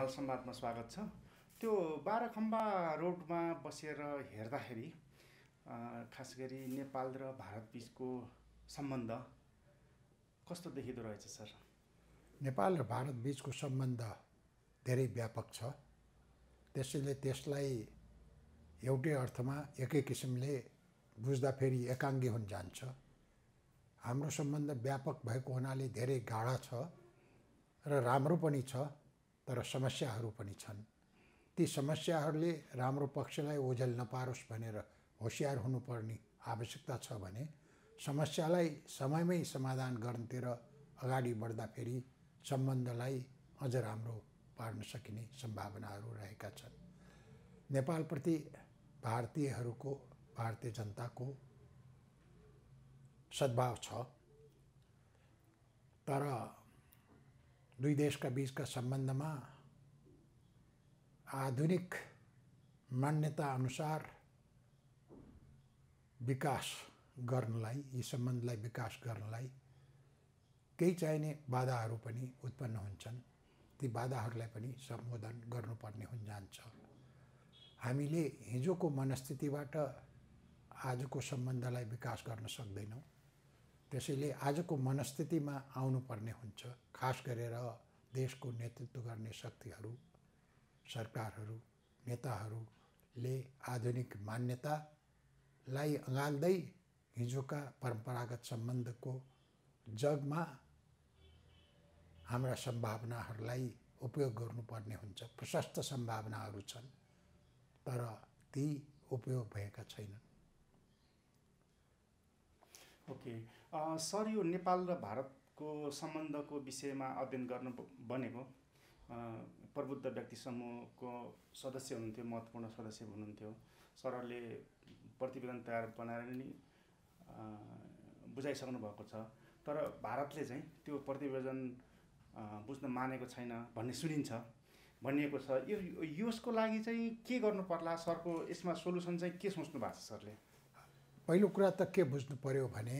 हिमाल संवादमा स्वागत छ। त्यो बाह्रखम्बा रोडमा बसेर हेर्दाखेरि खास गरी नेपाल र भारत बीचको सम्बन्ध कस्तो देखिँदो रहेछ सर? नेपाल र भारत बीचको सम्बन्ध धेरै व्यापक छ। त्यसैले त्यसलाई एउटै अर्थमा एकै किसिमले बुझ्दाखेरि एकाङ्गी हुन जान्छ। हाम्रो सम्बन्ध व्यापक भएको हुनाले धेरै गाढा छ र राम्रो पनि छ, तर समस्याहरू पनि छन्। ती समस्याहरूले राम्रो पक्षलाई ओझेल नपारोस् भनेर होसियार हुनुपर्ने आवश्यकता छ भने समस्यालाई समयमै समाधान गर्नतिर अगाडि बढ्दाखेरि सम्बन्धलाई अझ राम्रो पार्न सकिने सम्भावनाहरू रहेका छन्। नेपालप्रति भारतीयहरूको, भारतीय जनताको सद्भाव छ, तर दुई देशका बीचका सम्बन्धमा आधुनिक मान्यता अनुसार विकास गर्नलाई, यी सम्बन्धलाई विकास गर्नलाई केही चाहिने बाधाहरू पनि उत्पन्न हुन्छन्। ती बाधाहरूलाई पनि सम्बोधन गर्नुपर्ने हुन जान्छ। हामीले हिजोको मनस्थितिबाट आजको सम्बन्धलाई विकास गर्न सक्दैनौँ। त्यसैले आजको मनस्थितिमा आउनुपर्ने हुन्छ। खास गरेर देशको नेतृत्व गर्ने शक्तिहरू, सरकारहरू, नेताहरूले आधुनिक मान्यतालाई अँगाल्दै हिजोका परम्परागत सम्बन्धको जगमा हाम्रा सम्भावनाहरूलाई उपयोग गर्नुपर्ने हुन्छ। प्रशस्त सम्भावनाहरू छन्, तर ती उपयोग भएका छैनन्। ओके सर, यो नेपाल र भारतको सम्बन्धको विषयमा अध्ययन गर्न बनेको प्रबुद्ध व्यक्ति समूहको सदस्य हुनुहुन्थ्यो, महत्त्वपूर्ण सदस्य हुनुहुन्थ्यो। सरहरूले प्रतिवेदन तयार बनाएर नि बुझाइसक्नु भएको छ, तर भारतले चाहिँ त्यो प्रतिवेदन बुझ्न मानेको छैन भन्ने सुनिन्छ, भनिएको छ। यसको लागि चाहिँ के गर्नु पर्ला सरको? यसमा सोलुसन चाहिँ के सोच्नु भएको छ सरले? पहिलो कुरा त के बुझ्नु पर्यो भने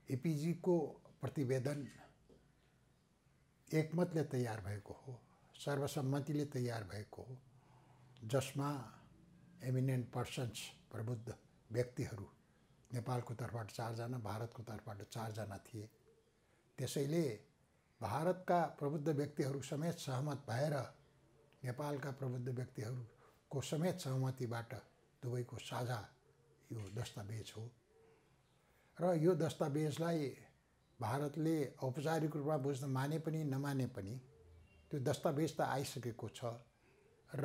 एपीजीको प्रतिवेदन एकमतले तयार भएको हो, सर्वसम्मतिले तयार भएको हो, जसमा एमिनेन्ट पर्सन्स, प्रबुद्ध व्यक्तिहरू नेपालको तर्फबाट 4 जना, भारतको तर्फबाट 4 जना थिए। त्यसैले भारतका प्रबुद्ध व्यक्तिहरू समेत सहमत भएर नेपालका प्रबुद्ध व्यक्तिहरूको समेत सहमतिबाट दुवैको साझा यो दस्तावेज हो। र यो दस्तावेजलाई भारतले औपचारिक रूपमा बुझ्न माने पनि नमाने पनि त्यो दस्तावेज त आइसकेको छ र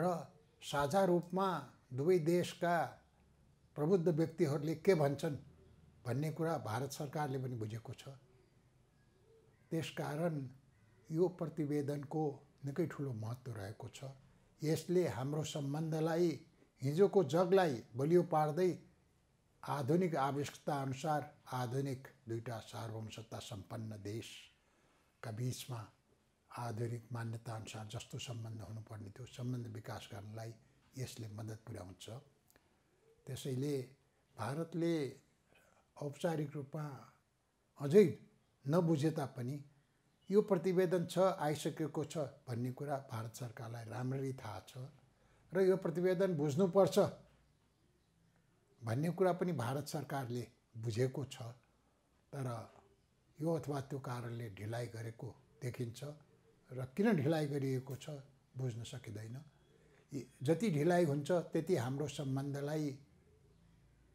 साझा रूपमा दुवै देशका प्रबुद्ध व्यक्तिहरूले के भन्छन् भन्ने कुरा भारत सरकारले पनि बुझेको छ। त्यसकारण यो प्रतिवेदनको निकै ठुलो महत्त्व रहेको छ। यसले हाम्रो सम्बन्धलाई, हिजोको जगलाई बलियो पार्दै आधुनिक आवश्यकता अनुसार आधुनिक दुईटा सार्वभौमसत्ता सम्पन्न देशका बीचमा आधुनिक मान्यता अनुसार जस्तो सम्बन्ध हुनुपर्ने त्यो सम्बन्ध विकास गर्नलाई यसले मद्दत पुर्याउँछ। त्यसैले भारतले औपचारिक रूपमा अझै नबुझे तापनि यो प्रतिवेदन छ, आइसकेको छ भन्ने कुरा भारत सरकारलाई राम्ररी थाहा छ र यो प्रतिवेदन बुझ्नुपर्छ भन्ने कुरा पनि भारत सरकारले बुझेको छ। तर यो अथवा त्यो कारणले ढिलाइ गरेको देखिन्छ र किन ढिलाइ गरिएको छ बुझ्न सकिँदैन। जति ढिलाइ हुन्छ त्यति हाम्रो सम्बन्धलाई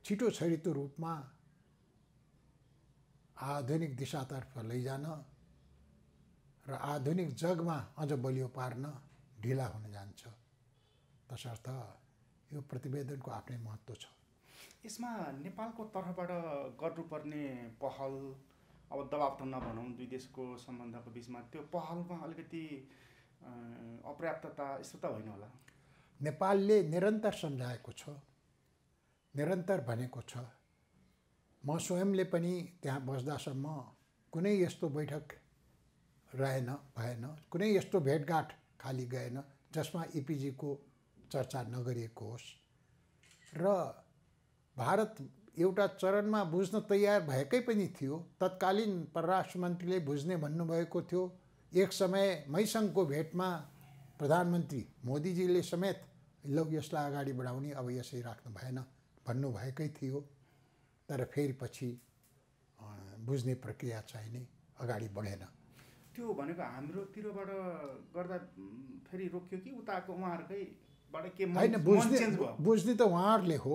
छिटो छरितो रूपमा आधुनिक दिशातर्फ लैजान र आधुनिक जगमा अझ बलियो पार्न ढिला हुन जान्छ। तसर्थ यो प्रतिवेदनको आफ्नै महत्त्व छ। यसमा नेपालको तर्फबाट गर्नुपर्ने पहल, अब दबाब त नभनौँ, दुई देशको सम्बन्धको बिचमा त्यो पहलमा अलिकति अपर्याप्तता यस्तो त होइन होला? नेपालले निरन्तर सम्झाएको छ, निरन्तर भनेको छ। म स्वयंले पनि त्यहाँ बस्दासम्म कुनै यस्तो बैठक भएन, कुनै यस्तो भेटघाट खाली गएन जसमा एपीजीको चर्चा नगरिएको होस्। र भारत एउटा चरणमा बुझ्न तयार भएकै पनि थियो। तत्कालीन परराष्ट्र मन्त्रीले बुझ्ने भन्नुभएको थियो, एक समय मैसँगको भेटमा प्रधानमन्त्री मोदीजीले समेत लौ यसलाई अगाडि बढाउने, अब यसै राख्नु भएन भन्नुभएकै थियो। तर फेरि पछि बुझ्ने प्रक्रिया चाहिने अगाडि बढेन। त्यो भनेको हाम्रोतिरबाट गर्दा फेरि रोक्यो कि उताको उहाँहरूकैबाट के होइन, बुझ्ने त उहाँहरूले हो।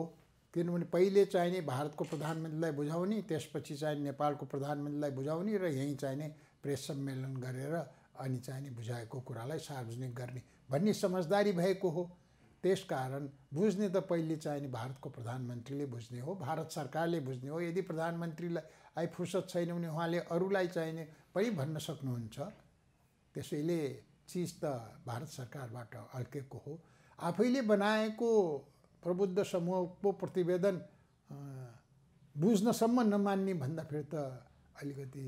किनभने पहिले चाहिने भारतको प्रधानमन्त्रीलाई बुझाउने, त्यसपछि चाहिने नेपालको प्रधानमन्त्रीलाई बुझाउने र यहीँ चाहिने प्रेस सम्मेलन गरेर अनि चाहिने बुझाएको कुरालाई सार्वजनिक गर्ने भन्ने समझदारी भएको हो। त्यसकारण बुझ्ने त पहिले चाहिने भारतको प्रधानमन्त्रीले बुझ्ने हो, भारत सरकारले बुझ्ने हो। यदि प्रधानमन्त्रीलाई फुर्सद छैन भने उहाँले अरूलाई चाहिने पनि भन्न सक्नुहुन्छ। त्यसैले चिज त भारत सरकारबाट अड्केको हो। आफैले बनाएको प्रबुद्ध समूहको प्रतिवेदन बुझ्नसम्म नमान्ने भन्दा फेरि त अलिकति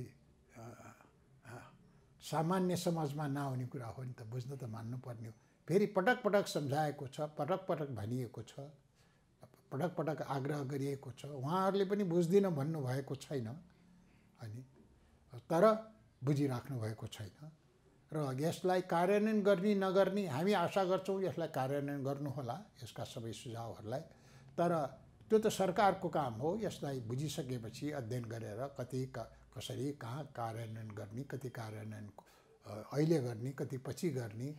सामान्य समाजमा नआउने कुरा हो नि त। बुझ्न त मान्नुपर्ने हो। फेरि पटक पटक सम्झाएको छ, पटक पटक भनिएको छ, पटक पटक आग्रह गरिएको छ। उहाँहरूले पनि बुझ्दिन भन्नुभएको छैन, अनि तर बुझिराख्नु भएको छैन। र यसलाई कार्यान्वयन गर्ने नगर्ने हामी आशा गर्छौँ यसलाई कार्यान्वयन गर्नुहोला, यसका सबै सुझावहरूलाई। तर त्यो त सरकारको काम हो। यसलाई बुझिसकेपछि अध्ययन गरेर कति कसरी कहाँ कार्यान्वयन गर्ने, कति कार्यान्वयन अहिले गर्ने, कति पछि गर्ने,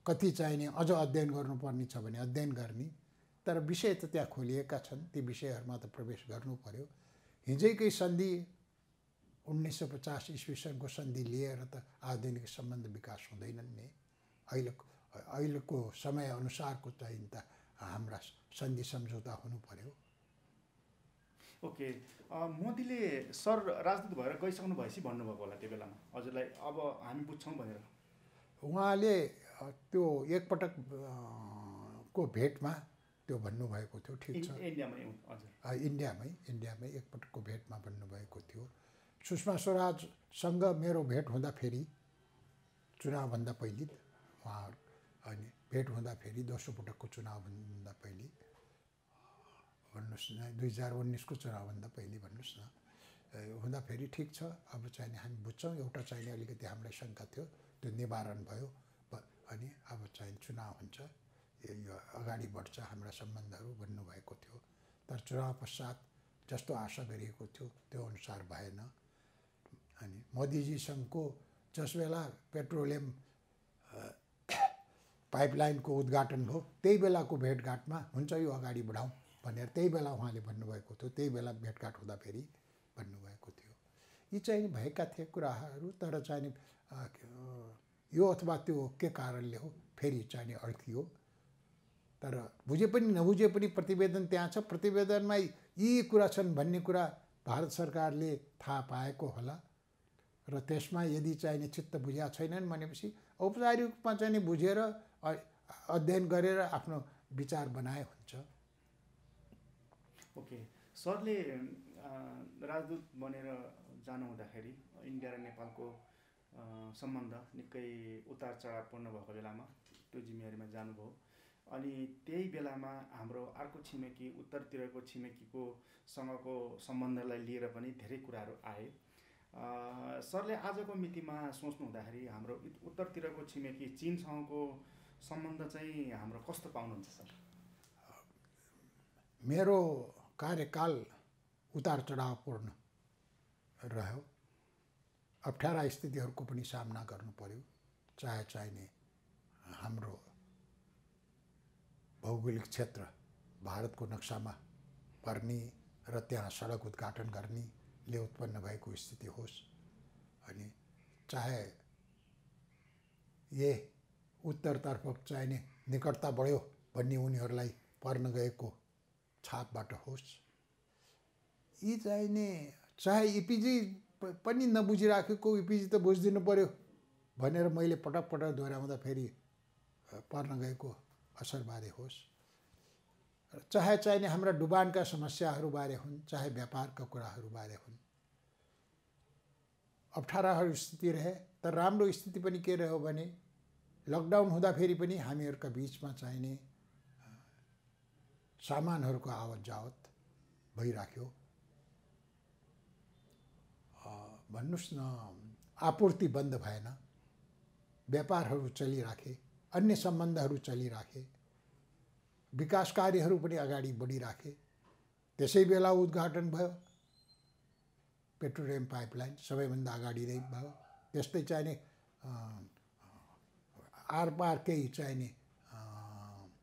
कति चाहिने अझ अध्ययन गर्नुपर्ने छ भने अध्ययन गर्ने। तर विषय त त्यहाँ खोलिएका छन्, ती विषयहरूमा त प्रवेश गर्नु पर्यो। हिजैकै सन्धि 1950 ईस्वी सनको सन्धि लिएर त आधुनिक सम्बन्ध विकास हुँदैनन् नि। अहिलेको समय अनुसारको चाहिँ त हाम्रा सन्धि सम्झौता हुनु पर्यो। ओके, मोदीले सर राजदूत भएर गइसक्नु भएपछि भन्नुभएको होला त्यो बेलामा हजुरलाई अब हामी बुझ्छौँ भनेर। उहाँले त्यो एकपटक को भेटमा त्यो भन्नुभएको थियो। ठिक छ, इन्डियामै हजुर, इन्डियामै एकपटकको भेटमा भन्नुभएको थियो। सुषमा स्वराजसँग मेरो भेट हुँदाखेरि चुनावभन्दा पहिले उहाँहरू, अनि भेट हुँदाखेरि दोस्रो पटकको चुनावभन्दा पहिले भन्नुहोस् न, 2019को चुनावभन्दा पहिले भन्नुहोस् न, हुँदाखेरि ठिक छ। अब चाहिँ हामी बुझ्छौँ, एउटा चाहिँ अलिकति हामीलाई शङ्का थियो, त्यो निवारण भयो। अनि अब चाहिँ चुनाव हुन्छ, यो अगाडि बढ्छ हाम्रा सम्बन्धहरू भन्नुभएको थियो। तर चुनाव पश्चात जस्तो आशा गरिएको थियो त्यो अनुसार भएन। अनि मोदीजीसँगको जस बेला पेट्रोलियम पाइपलाइनको उद्घाटन भयो त्यही बेलाको भेटघाटमा हुन्छ यो अगाडि बढाउँ भनेर त्यही बेला उहाँले भन्नुभएको थियो। त्यही बेला भेटघाट हुँदाखेरि भन्नुभएको थियो। यी चाहिँ भएका थिए कुराहरू। तर चाहिँ यो अथवा त्यो के कारणले हो फेरि चाहिँ अड्कियो। तर बुझे पनि नबुझे पनि प्रतिवेदन त्यहाँ छ। प्रतिवेदनमा यी कुरा छन् भन्ने कुरा भारत सरकारले थाहा पाएको होला र त्यसमा यदि चाहिने चित्त बुझ्या छैनन् भनेपछि औपचारिक रूपमा चाहिँ बुझेर अध्ययन गरेर आफ्नो विचार बनाए हुन्छ। ओके, सरले राजदूत बनेर जानु हुँदाखेरि इन्डिया र नेपालको सम्बन्ध निकै उतार चढावपूर्ण भएको बेलामा त्यो जिम्मेवारीमा जानुभयो। अनि त्यही बेलामा हाम्रो अर्को छिमेकी उत्तरतिरको छिमेकीको सँगको सम्बन्धलाई लिएर पनि धेरै कुराहरू आए। सरले आजको मितिमा सोच्नु हुँदाखेरि हाम्रो उत्तरतिरको छिमेकी चीनसँगको सम्बन्ध चाहिँ हाम्रो कस्तो पाउनुहुन्छ सर? मेरो कार्यकाल उतार चढावपूर्ण रह्यो। अप्ठ्यारा स्थितिहरूको पनि सामना गर्नु पर्यो। चाहे चाहिने हाम्रो भौगोलिक क्षेत्र भारतको नक्सामा पर्ने र त्यहाँ सडक उद्घाटन गर्नेले उत्पन्न भएको स्थिति होस्, अनि चाहे ये उत्तरतर्फ चाहिने निकटता बढ्यो भन्ने उनीहरूलाई पर्न गएको छापबाट होस्, यी चाहिने चाहे इपिजी पनि नबुझिराखेको इपिजी त बुझिदिनु पर्यो भनेर मैले पटक पटक दोहोऱ्याउँदा फेरि पर्न गएको असरबारे होस्, चाहे चाहिने हाम्रा डुबानका समस्याहरूबारे हुन्, चाहे व्यापारका कुराहरूबारे हुन्, अप्ठ्याराहरू स्थिति रहे। तर राम्रो स्थिति पनि के रह्यो भने लकडाउन हुँदाखेरि पनि हामीहरूका बिचमा चाहिने सामानहरूको आवत जावत भइराख्यो। भन्नुहोस् न, आपूर्ति बन्द भएन, व्यापारहरू चलिराखे, अन्य सम्बन्धहरू चलिराखे, विकास कार्यहरू पनि अगाडि बढिराखे। त्यसै बेला उद्घाटन भयो पेट्रोलियम पाइपलाइन, सबैभन्दा अगाडि नै भयो। त्यस्तै चाहिने आरपार केही चाहिने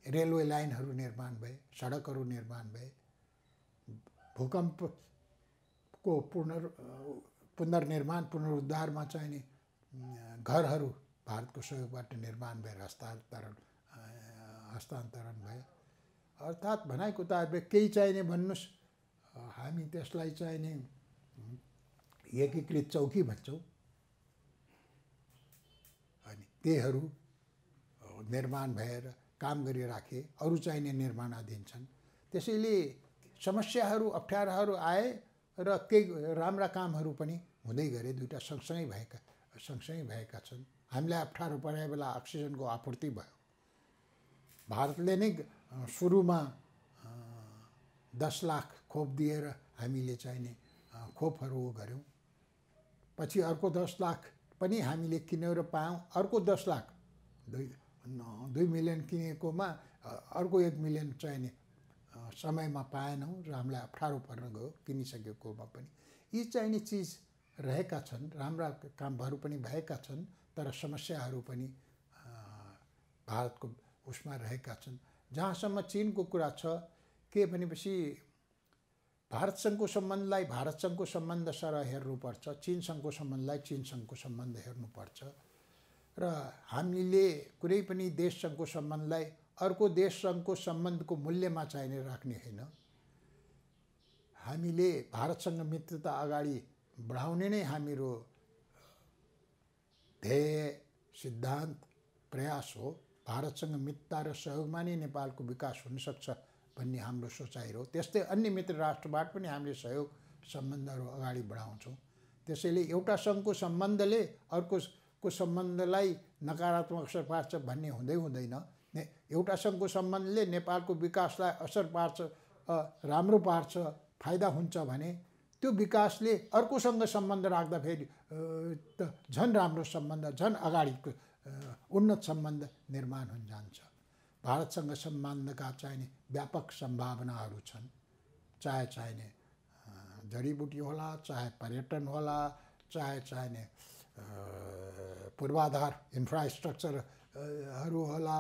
रेलवे लाइनहरू निर्माण भए, सडकहरू निर्माण भए, भूकम्पको पुनर्निर्माण पुनरुद्धारमा चाहिने घरहरू भारतको सहयोगबाट निर्माण भएर हस्तान्तरण भयो। अर्थात् भनाइको तात्पर्य केही चाहिने भन्नुहोस्, हामी त्यसलाई चाहिने एकीकृत चौकी भन्छौँ, अनि त्यहीहरू निर्माण भएर काम गरिराखे, अरू चाहिने निर्माणाधीन छन्। त्यसैले समस्याहरू अप्ठ्याराहरू आए र केही राम्रा कामहरू पनि हुँदै गए। दुईवटा सँगसँगै भएका छन्। हामीलाई अप्ठ्यारो परे बेला अक्सिजनको आपूर्ति भयो। भारतले नै सुरुमा 10 लाख खोप दिएर हामीले चाहिने खोपहरू गऱ्यौँ। पछि अर्को 10 लाख पनि हामीले किनेर पायौँ। अर्को 10 लाख 2 मिलियन किनेकोमा अर्को 1 मिलियन चाहिने समयमा पाएनौँ र हामीलाई अप्ठ्यारो पर्न गयो किनिसकेकोमा पनि। यी चाहिने चिज रहेका छन्, राम्रा कामहरू पनि भएका छन्, तर समस्याहरू पनि भारतको उसमा रहेका छन्। जहाँसम्म चीनको कुरा छ, के भनेपछि भारतसँगको सम्बन्धलाई भारतसँगको सम्बन्ध सरह हेर्नुपर्छ, चीनसँगको सम्बन्धलाई चीनसँगको सम्बन्ध हेर्नुपर्छ। र हामीले कुनै पनि देशसँगको सम्बन्धलाई अर्को देशसँगको सम्बन्धको मूल्यमा चाहिने राख्ने होइन। हामीले भारतसँग मित्रता अगाडि बढाउने नै हाम्रो ध्येय, सिद्धान्त, प्रयास हो। भारतसँग मित्रता र सहयोगमा नै नेपालको विकास हुनसक्छ भन्ने हाम्रो सोचाइ हो। त्यस्तै अन्य मित्र राष्ट्रबाट पनि हामीले सहयोग सम्बन्धहरू अगाडि बढाउँछौँ। त्यसैले एउटा सङ्घको सम्बन्धले अर्कोको सम्बन्धलाई नकारात्मक असर पार्छ भन्ने हुँदैन। एउटा सङ्घको सम्बन्धले नेपालको विकासलाई असर पार्छ, राम्रो पार्छ, फाइदा हुन्छ भने त्यो विकासले अर्कोसँग सम्बन्ध राख्दाखेरि त झन् राम्रो सम्बन्ध, झन् अगाडिको उन्नत सम्बन्ध निर्माण हुन जान्छ। भारतसँग सम्बन्धका चाहिने व्यापक सम्भावनाहरू छन्। चाहे चाहिने जडीबुटी होला, चाहे पर्यटन होला, चाहे चाहिने पूर्वाधार इन्फ्रास्ट्रक्चरहरू होला,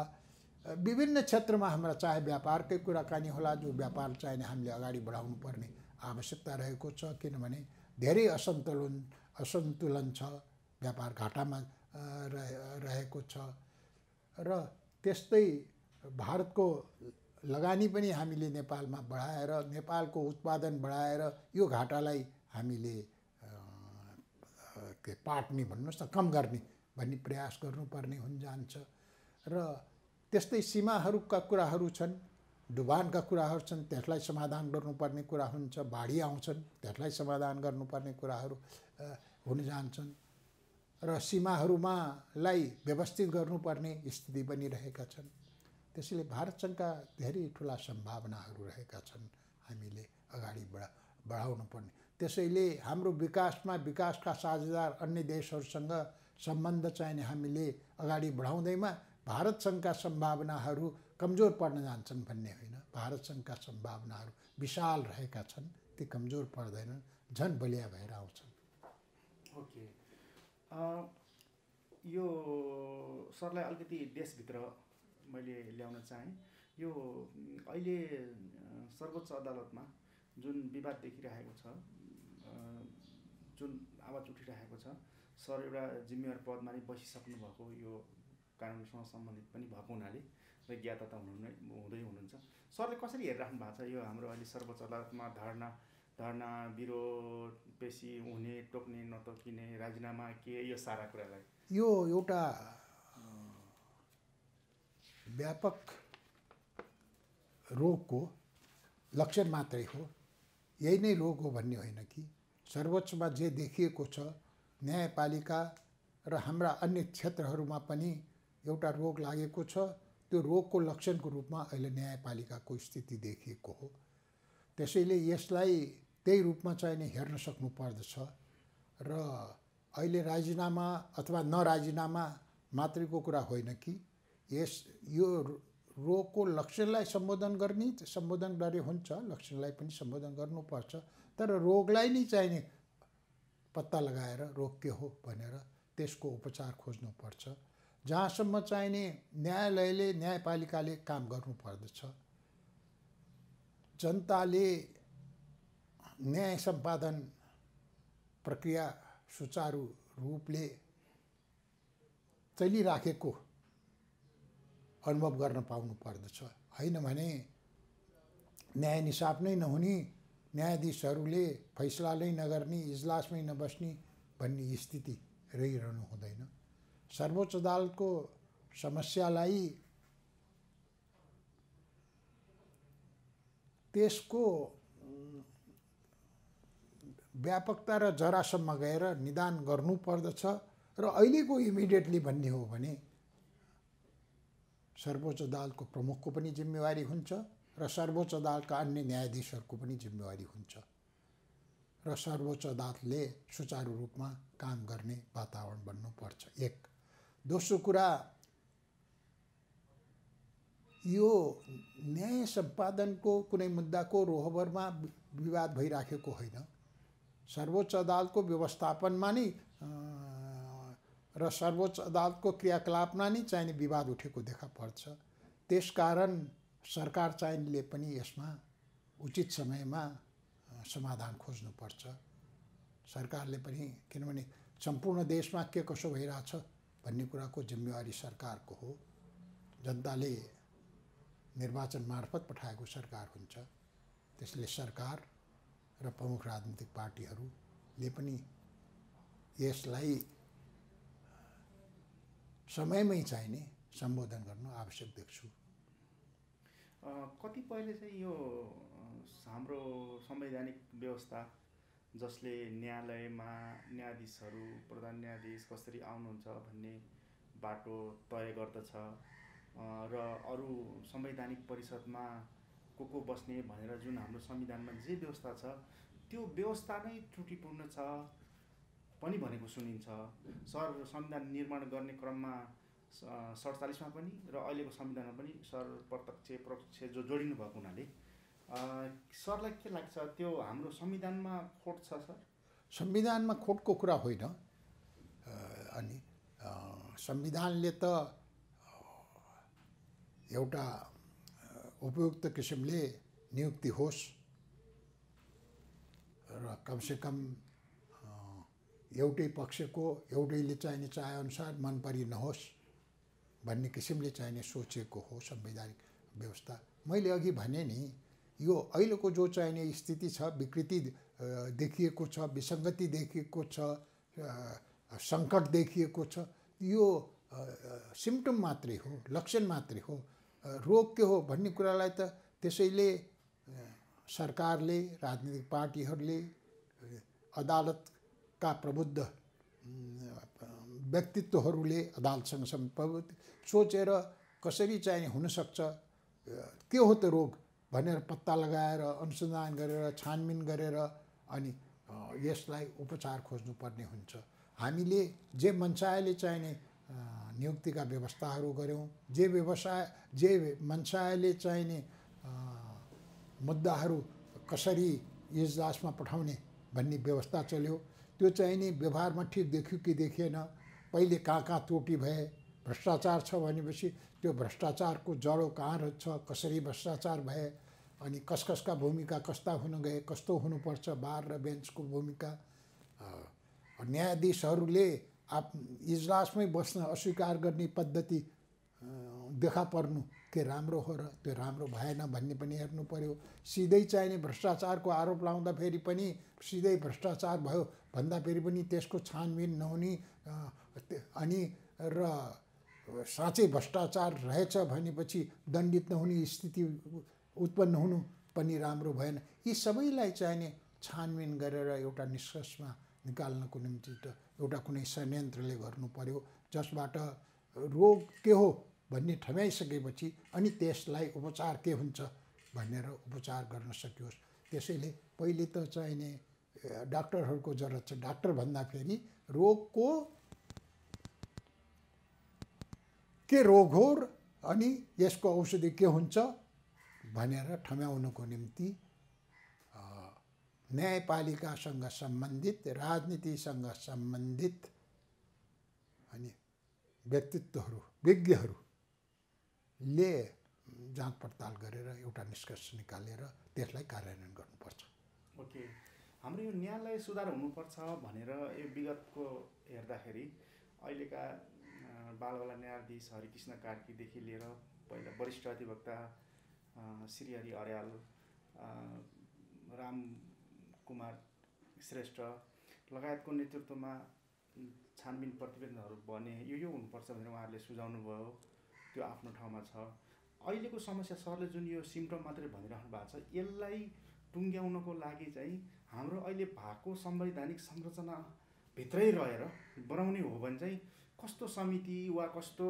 विभिन्न क्षेत्रमा हाम्रा चाहे व्यापारकै कुराकानी होला, जो व्यापार चाहिने हामीले अगाडि बढाउनु पर्ने आवश्यकता रहेको छ। किनभने धेरै असन्तुलन छ, व्यापार घाटामा रहेको छ। र त्यस्तै भारतको लगानी पनि हामीले नेपालमा बढाएर, नेपालको उत्पादन बढाएर यो घाटालाई हामीले पाट्ने भन्नुहोस् न, कम गर्ने भन्ने प्रयास गर्नुपर्ने हुन जान्छ। र त्यस्तै सीमाहरूका कुराहरू छन्, डुबानका कुराहरू छन्, त्यसलाई समाधान गर्नुपर्ने कुरा हुन्छ। बाढी आउँछन्, त्यसलाई समाधान गर्नुपर्ने कुराहरू हुन जान्छन्। र सीमाहरूमालाई व्यवस्थित गर्नुपर्ने स्थिति पनि रहेका छन्। त्यसैले भारतसँगका धेरै ठुला सम्भावनाहरू रहेका छन्, हामीले अगाडि बढाउनु पर्ने। त्यसैले हाम्रो विकासमा विकासका साझेदार अन्य देशहरूसँग सम्बन्ध चाहिने हामीले अगाडि बढाउँदैमा भारतसँगका सम्भावनाहरू कमजोर पर्न जान्छन् भन्ने होइन। भारतसँगका सम्भावनाहरू विशाल रहेका छन्, ती कमजोर पर्दैनन्, झन् बलिया भएर आउँछन्। ओके, यो सरलाई अलिकति देशभित्र मैले ल्याउन चाहेँ। यो अहिले सर्वोच्च अदालतमा जुन विवाद देखिरहेको छ, जुन आवाज उठिरहेको छ, सर एउटा जिम्मेवार पदमा नै बसिसक्नु भएको, यो कानुनसँग सम्बन्धित पनि भएको हुनाले र ज्ञाता त हुँदै हुनुहुन्छ। सरले कसरी हेरिराख्नु भएको छ यो हाम्रो अहिले सर्वोच्च अदालतमा धरना विरोध पेशी हुने, टोक्ने नटोकिने, राजीनामा के, यो सारा कुरालाई? यो एउटा व्यापक रोगको लक्षण मात्रै हो। यही नै रोग हो भन्ने होइन कि सर्वोच्चमा जे देखिएको छ, न्यायपालिका र हाम्रा अन्य क्षेत्रहरूमा पनि एउटा रोग लागेको छ। त्यो रोगको लक्षणको रूपमा अहिले न्यायपालिकाको स्थिति देखिएको हो। त्यसैले यसलाई त्यही रूपमा चाहिँ हेर्न सक्नुपर्दछ र अहिले राजीनामा अथवा नराजीनामा मात्रैको कुरा होइन कि यो रोगको लक्षणलाई सम्बोधन गरे हुन्छ, लक्षणलाई पनि सम्बोधन गर्नुपर्छ, तर रोगलाई नै चाहिने पत्ता लगाएर रोग के हो भनेर त्यसको उपचार खोज्नुपर्छ। जहाँसम्म चाहिने न्यायालयले न्यायपालिकाले काम गर्नुपर्दछ। जनताले न्याय सम्पादन प्रक्रिया सुचारू रूपले चलिराखेको अनुभव गर्न पाउनु पर्दछ। होइन भने न्याय निसाफ नै नहुने, न्यायाधीशहरूले फैसला नै नगर्ने, इजलासमै नबस्ने भन्ने स्थिति रहिरहनु हुँदैन। सर्वोच्च अदालतको समस्यालाई त्यसको व्यापकता र जरासम्म गएर निदान गर्नुपर्दछ। र अहिलेको इमिडिएटली भन्ने हो भने सर्वोच्च अदालतको प्रमुखको पनि जिम्मेवारी हुन्छ र सर्वोच्च अदालतका अन्य न्यायाधीशहरूको पनि जिम्मेवारी हुन्छ र सर्वोच्च अदालतले सुचारू रूपमा काम गर्ने वातावरण बन्नुपर्छ। एक। दोस्रो कुरा, यो न्याय सम्पादनको कुनै मुद्दाको रोहबरमा विवाद भइराखेको होइन, सर्वोच्च अदालतको व्यवस्थापनमा नै र सर्वोच्च अदालतको क्रियाकलापमा नै चाहिने विवाद उठेको देखा पर्छ। त्यसकारण सरकार चाहिनेले पनि यसमा उचित समयमा समाधान खोज्नुपर्छ। सरकारले पनि, किनभने सम्पूर्ण देशमा के कसो भइरहेछ भन्ने कुराको जिम्मेवारी सरकारको हो। जनताले निर्वाचन मार्फत पठाएको सरकार हुन्छ, त्यसले सरकार र प्रमुख राजनीतिक पार्टीहरूले पनि यसलाई समयमै चाहिने सम्बोधन गर्नु आवश्यक देख्छु। कतिपयले चाहिँ यो हाम्रो संवैधानिक व्यवस्था जसले न्यायालयमा न्यायाधीशहरू, प्रधान न्यायाधीश कसरी आउनुहुन्छ भन्ने बाटो तय गर्दछ र अरू संवैधानिक परिषदमा को बस्ने भनेर जुन हाम्रो संविधानमा जे व्यवस्था छ त्यो व्यवस्था नै त्रुटिपूर्ण छ पनि भनेको सुनिन्छ। संविधान निर्माण गर्ने क्रममा 47मा पनि र अहिलेको संविधानमा पनि सर प्रत्यक्ष परोक्ष जो जोडिनु भएको हुनाले सरलाई के लाग्छ, त्यो हाम्रो संविधानमा खोट छ सर? संविधानमा खोटको कुरा होइन। अनि संविधानले त एउटा उपयुक्त किसिमले नियुक्ति होस् र कमसेकम एउटै पक्षको एउटैले चाहिने चाहेअनुसार मन परि नहोस् भन्ने किसिमले चाहिने सोचेको हो संवैधानिक व्यवस्था। मैले अघि भने नि, यो अहिलेको जो चाहिने स्थिति छ, विकृति देखिएको छ, विसङ्गति देखिएको छ, सङ्कट देखिएको छ, यो सिम्पटम मात्रै हो, लक्षण मात्रै हो। रोग के हो भन्ने कुरालाई त त्यसैले सरकारले, राजनीतिक पार्टीहरूले, अदालतका प्रबुद्ध व्यक्तित्वहरूले अदालतसँग सम्पर्क सोचेर कसरी चाहिने हुनसक्छ, के हो त रोग भनेर पत्ता लगाएर अनुसन्धान गरेर छानबिन गरेर अनि यसलाई उपचार खोज्नुपर्ने हुन्छ। हामीले जे मनसायले चाहिने नियुक्तिका व्यवस्थाहरू गऱ्यौँ, जे मनसायले चाहिने मुद्दाहरू कसरी इजलासमा पठाउने भन्ने व्यवस्था चल्यो, त्यो चाहिने व्यवहारमा ठिक देख्यो कि देखिएन, पहिले कहाँ त्रुटि भए, भ्रष्टाचार छ भनेपछि त्यो भ्रष्टाचारको जडो कहाँ छ, कसरी भ्रष्टाचार भए, अनि कसका भूमिका कस्ता हुन गए, कस्तो हुनुपर्छ, बार र बेन्चको भूमिका। न्यायाधीशहरूले इजलासमै बस्न अस्वीकार गर्ने पद्धति देखा पर्नु के राम्रो हो र त्यो राम्रो भएन भन्ने पनि हेर्नु पर्यो। सिधै चाहिने भ्रष्टाचारको आरोप लाउँदाखेरि पनि सिधै भ्रष्टाचार भयो भन्दाखेरि पनि त्यसको छानबिन नहुने अनि र साँच्चै भ्रष्टाचार रहेछ भनेपछि दण्डित नहुने स्थिति उत्पन्न हुनु पनि राम्रो भएन। यी सबैलाई चाहिने छानबिन गरेर एउटा निष्कर्षमा निकाल्नको निम्ति त एउटा कुनै संयन्त्रले गर्नु पर्यो, जसबाट रोग के हो भन्ने ठम्याइसकेपछि अनि त्यसलाई उपचार के हुन्छ भनेर उपचार गर्न सकियोस्। त्यसैले पहिले त चाहिने डाक्टरहरूको जरुरत छ। डाक्टर भन्दाखेरि रोगको के रोग हो अनि यसको औषधि के हुन्छ भनेर ठम्याउनको निम्ति न्यायपालिकासँग सम्बन्धित राजनीतिसँग सम्बन्धित अनि व्यक्तित्वहरू विज्ञहरूले जाँच पडताल गरेर एउटा निष्कर्ष निकालेर त्यसलाई कार्यान्वयन गर्नुपर्छ। ओके, हाम्रो यो न्यायालय सुधार हुनुपर्छ भनेर यो विगतको हेर्दाखेरि अहिलेका बालवाला न्यायाधीश हरिकृष्ण कार्कीदेखि लिएर पहिला वरिष्ठ अधिवक्ता श्री हरि अर्याल, राम कुमार श्रेष्ठ लगायतको नेतृत्वमा छानबिन प्रतिवेदनहरू बने, यो हुनुपर्छ भनेर उहाँहरूले सुझाउनु भयो। त्यो आफ्नो ठाउँमा छ। अहिलेको समस्या सरले जुन यो सिम्टम मात्रै भनिराख्नु भएको छ, यसलाई टुङ्ग्याउनको लागि चाहिँ हाम्रो अहिले भएको संवैधानिक संरचनाभित्रै रहेर बनाउने हो भने चाहिँ कस्तो समिति वा कस्तो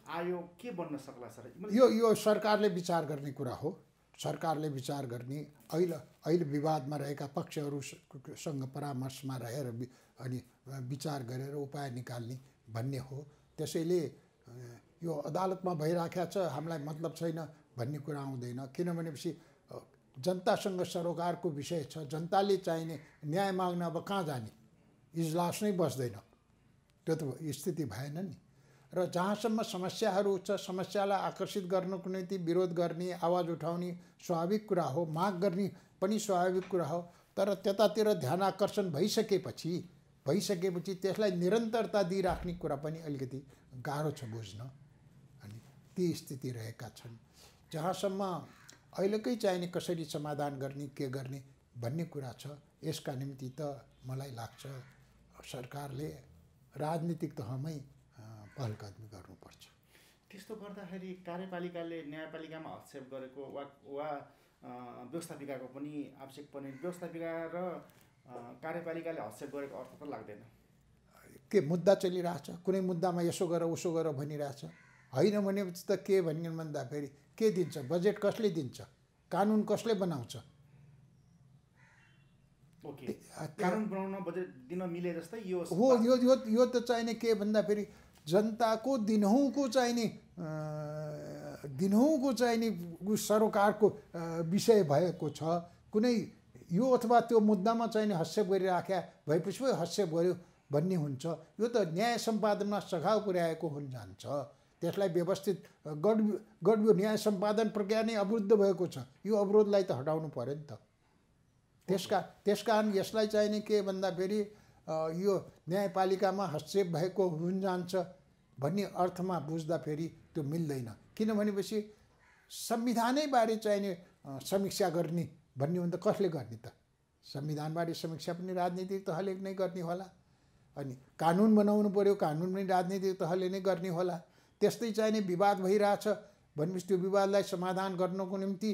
आयोग के बन्न सक्ला सर? यो सरकारले विचार गर्ने कुरा हो। सरकारले विचार गर्ने, अहिले विवादमा रहेका पक्षहरूसँग परामर्शमा रहेर अनि विचार गरेर उपाय निकाल्ने भन्ने हो। त्यसैले यो अदालतमा भइराखेको छ, हामीलाई मतलब छैन भन्ने कुरा आउँदैन। किनभनेपछि जनतासँग सरोकारको विषय छ। जनताले चाहिने न्याय माग्न अब कहाँ जाने? इजलास नै बस्दैन। त्यो त स्थिति भएन नि। र जहाँसम्म समस्याहरू छ, समस्यालाई आकर्षित गर्नको निम्ति विरोध गर्ने, आवाज उठाउने स्वाभाविक कुरा हो, माग गर्ने पनि स्वाभाविक कुरा हो। तर त्यतातिर ध्यान आकर्षण भइसकेपछि त्यसलाई निरन्तरता दिइराख्ने कुरा पनि अलिकति गाह्रो छ बुझ्न। अनि ती स्थिति रहेका छन्। जहाँसम्म अहिलेकै चाहिने कसरी समाधान गर्ने, के गर्ने भन्ने कुरा छ, यसका निम्ति त मलाई लाग्छ सरकारले राजनीतिक तहमै पहल कदमी गर्नुपर्छ। त्यस्तो गर्दाखेरि कार्यपालिकाले न्यायपालिकामा हस्तक्षेप गरेको वा व्यवस्थापिकाको पनि आवश्यक पर्ने, व्यवस्थापिका र कार्यपालिकाले हस्तक्षेप गरेको अर्थ त लाग्दैन। के मुद्दा चलिरहेछ, कुनै मुद्दामा यसो गर उसो गर भनिरहेछ, होइन भनेपछि त के भनिन् भन्दाखेरि के दिन्छ? बजेट कसले दिन्छ? कानुन कसले बनाउँछ? ओके, कानुन बनाउन बजेट दिन मिले जस्तै यो हो। यो त चाहिने के भन्दाखेरि जनताको दिनहुँको चाहिने सरोकारको विषय भएको छ। कुनै यो अथवा त्यो मुद्दामा चाहिने हस्तक्षेप गरिराख्या भएपछि पो हस्तक्षेप गर्यो भन्ने हुन्छ। यो त न्याय सम्पादनमा सघाउ पुर्याएको हुन जान्छ। त्यसलाई व्यवस्थित गड्यो। न्याय सम्पादन प्रक्रिया नै अवरुद्ध भएको छ। यो अवरोधलाई त हटाउनु पर्यो नि त। त्यसकारण यसलाई चाहिने के भन्दाखेरि यो न्यायपालिकामा हस्तक्षेप भएको हुन जान्छ भन्ने अर्थमा बुझ्दाखेरि त्यो मिल्दैन। किनभनेपछि संविधानैबारे चाहिने समीक्षा गर्ने भन्ने हो भने त कसले गर्ने त? संविधानबारे समीक्षा पनि राजनीतिक तहले नै गर्ने होला। अनि कानुन बनाउनु पर्यो, कानुन पनि राजनीतिक तहले नै गर्ने होला। त्यस्तै चाहिने विवाद भइरहेछ भनेपछि त्यो विवादलाई समाधान गर्नको निम्ति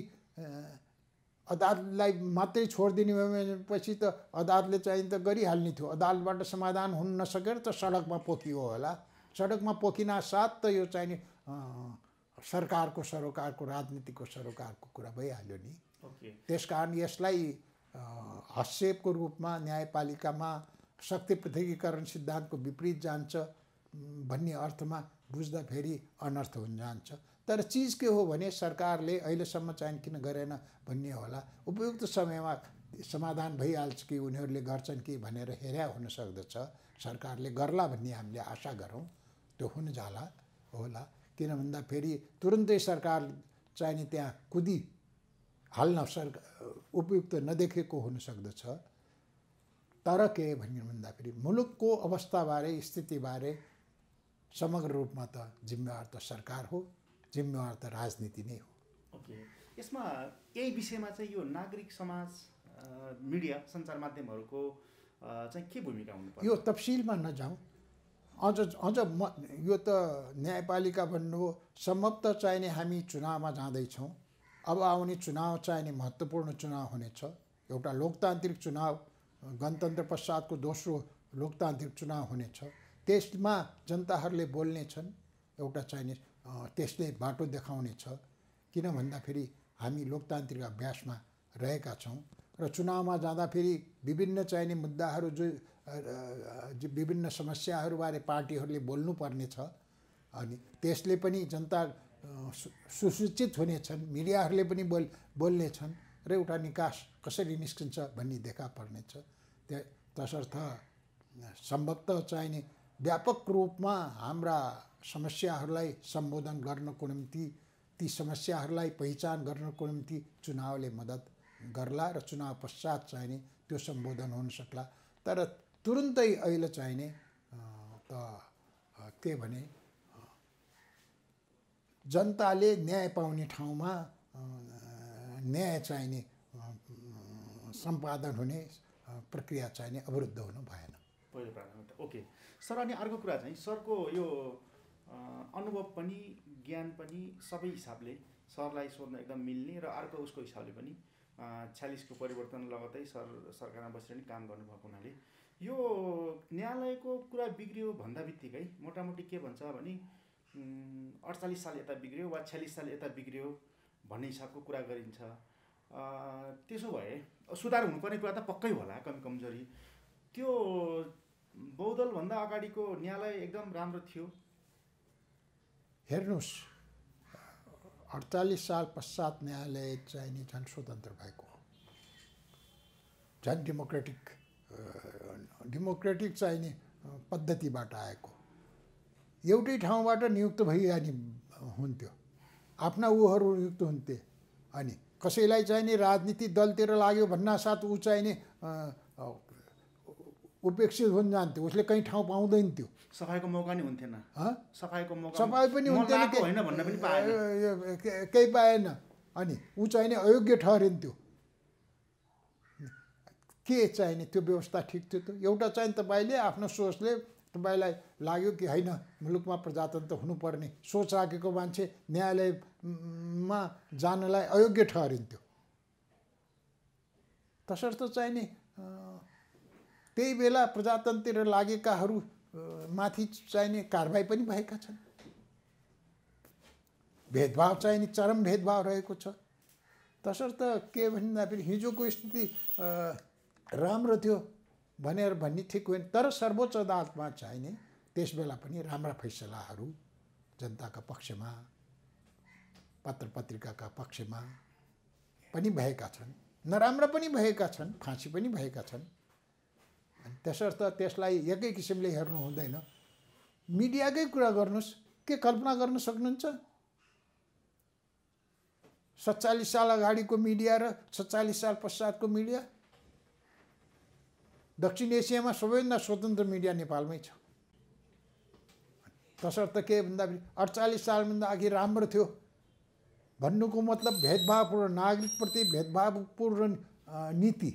अदालतलाई मात्रै छोडिदिने भनेपछि त अदालतले चाहिँ त गरिहाल्ने थियो। अदालतबाट समाधान हुन नसकेर त सडकमा पोखियो होला। सडकमा पोखिना साथ त यो चाहिने सरकारको सरोकारको राजनीतिको सरोकारको कुरा भइहाल्यो नि। त्यसकारण यसलाई हस्तक्षेपको रूपमा न्यायपालिकामा शक्ति पृथकीकरण सिद्धान्तको विपरीत जान्छ भन्ने अर्थमा बुझ्दाखेरि अनर्थ हुन जान्छ। तर चिज के हो भने सरकारले अहिलेसम्म चाहिँ किन गरेन भन्ने होला। उपयुक्त समयमा समाधान भइहाल्छ कि उनीहरूले गर्छन् कि भनेर हेर्या हुन सक्दछ। सरकारले गर्ला भन्ने हामीले आशा गरौँ। त्यो हुन जाला होला। किन भन्दाखेरि तुरुन्तै सरकार चाहिने त्यहाँ हाल्न उपयुक्त नदेखेको हुन सक्दछ। तर के भन्ने भन्दाखेरि मुलुकको अवस्थाबारे, स्थितिबारे समग्र रूपमा त जिम्मेवार त सरकार हो, जिम्मेवार त राजनीति नै हो। ओके, यसमा यही विषयमा चाहिँ यो नागरिक समाज, मिडिया, सञ्चार माध्यमहरूको चाहिँ के भूमिका हुनुपर्छ? यो तफसिलमा नजाउँ। अझ यो त न्यायपालिका भन्नुभयो। सम्भवतः चाहिने हामी चुनावमा जाँदैछौँ। अब आउने चुनाव चाहिने महत्त्वपूर्ण चुनाव हुनेछ। एउटा लोकतान्त्रिक चुनाव, गणतन्त्र पश्चातको दोस्रो लोकतान्त्रिक चुनाव हुनेछ। त्यसमा जनताहरूले बोल्नेछन्। एउटा चाहिने त्यसले बाटो देखाउनेछ। किन भन्दाखेरि हामी लोकतान्त्रिक अभ्यासमा रहेका छौँ र चुनावमा जाँदाखेरि विभिन्न चाहिने मुद्दाहरू जो विभिन्न समस्याहरूबारे पार्टीहरूले बोल्नुपर्ने छ अनि त्यसले पनि जनता सुसूचित हुनेछन्, मिडियाहरूले पनि बोल्नेछन् र एउटा निकास कसरी निस्किन्छ भन्ने देखा पर्नेछ। तसर्थ सम्भवतः चाहिने व्यापक रूपमा हाम्रा समस्याहरूलाई सम्बोधन गर्नको निम्ति, ती समस्याहरूलाई पहिचान गर्नको निम्ति चुनावले मद्दत गर्ला र चुनाव पश्चात चाहिने त्यो सम्बोधन हुन सक्ला। तर तुरुन्तै अहिले चाहिने के भने जनताले न्याय पाउने ठाउँमा न्याय चाहिने सम्पादन हुने प्रक्रिया चाहिने अवरुद्ध हुनु भएन। पहिलो प्राथमिकता। ओके सर, अनि अर्को कुरा चाहिँ सरको यो अनुभव पनि ज्ञान पनि सबै हिसाबले सरलाई सोध्न एकदम मिल्ने र अर्को उसको हिसाबले पनि 46को परिवर्तन लगतै सरकारमा बसेर नि काम गर्नुभएको हुनाले यो न्यायालयको कुरा बिग्रियो भन्दा बित्तिकै मोटामोटी के भन्छ भने 48 साल यता बिग्रियो वा 46 साल यता बिग्रियो भन्ने हिसाबको कुरा गरिन्छ। त्यसो भए सुधार हुनुपर्ने कुरा त पक्कै होला, कमजोरी त्यो बहुदलभन्दा अगाडिको न्यायालय एकदम राम्रो थियो। हेर्नुहोस्, 48 साल पश्चात न्यायालय चाहिँ झन् स्वतन्त्र भएको हो, झन् डेमोक्रेटिक चाहिने पद्धतिबाट आएको, एउटै ठाउँबाट नियुक्त भइहाल्ने हुन्थ्यो, आफ्ना ऊहरू नियुक्त हुन्थे। अनि कसैलाई चाहिने राजनीतिक दलतिर लाग्यो भन्नासाथ ऊ चाहिने उपेक्षित हुन जान्थ्यो, उसले कहीँ ठाउँ पाउँदैन थियो, सफाइको मौका नि हुन्थेन, सफाइ पनि हुन्थेन, केही पाएन। अनि ऊ चाहिने अयोग्य ठहरिन्थ्यो। के चाहिने त्यो व्यवस्था ठिक थियो त? एउटा चाहिँ तपाईँले आफ्नो सोचले तपाईँलाई लाग्यो कि होइन मुलुकमा प्रजातन्त्र हुनुपर्ने सोच राखेको मान्छे न्यायालयमा जानलाई अयोग्य ठहरिन्थ्यो। तसर्थ चाहिने त्यही बेला प्रजातन्त्रतिर लागेकाहरू माथि चाहिने कारबाही पनि भएका छन्। भेदभाव चाहिने चरम भेदभाव रहेको छ। तसर्थ के भन्दाखेरि हिजोको स्थिति राम्रो थियो भनेर भन्ने ठिक होइन, तर सर्वोच्च अदालतमा चाहिने त्यस बेला पनि राम्रा फैसलाहरू जनताका पक्षमा, पत्र पत्रिकाका पक्षमा पनि भएका छन्, नराम्रा पनि भएका छन्, फाँसी पनि भएका छन्। त्यसर्थ त्यसलाई एकै किसिमले हेर्नु हुँदैन। मिडियाकै कुरा गर्नुहोस्, के कल्पना गर्न सक्नुहुन्छ 47 साल अगाडिको मिडिया र 47 साल पश्चातको मिडिया? दक्षिण एसियामा सबैभन्दा स्वतन्त्र मिडिया नेपालमै छ। तसर्थ के भन्दाखेरि 48 सालभन्दा अघि राम्रो थियो भन्नुको मतलब भेदभावपूर्ण, नागरिकप्रति भेदभावपूर्ण नीति,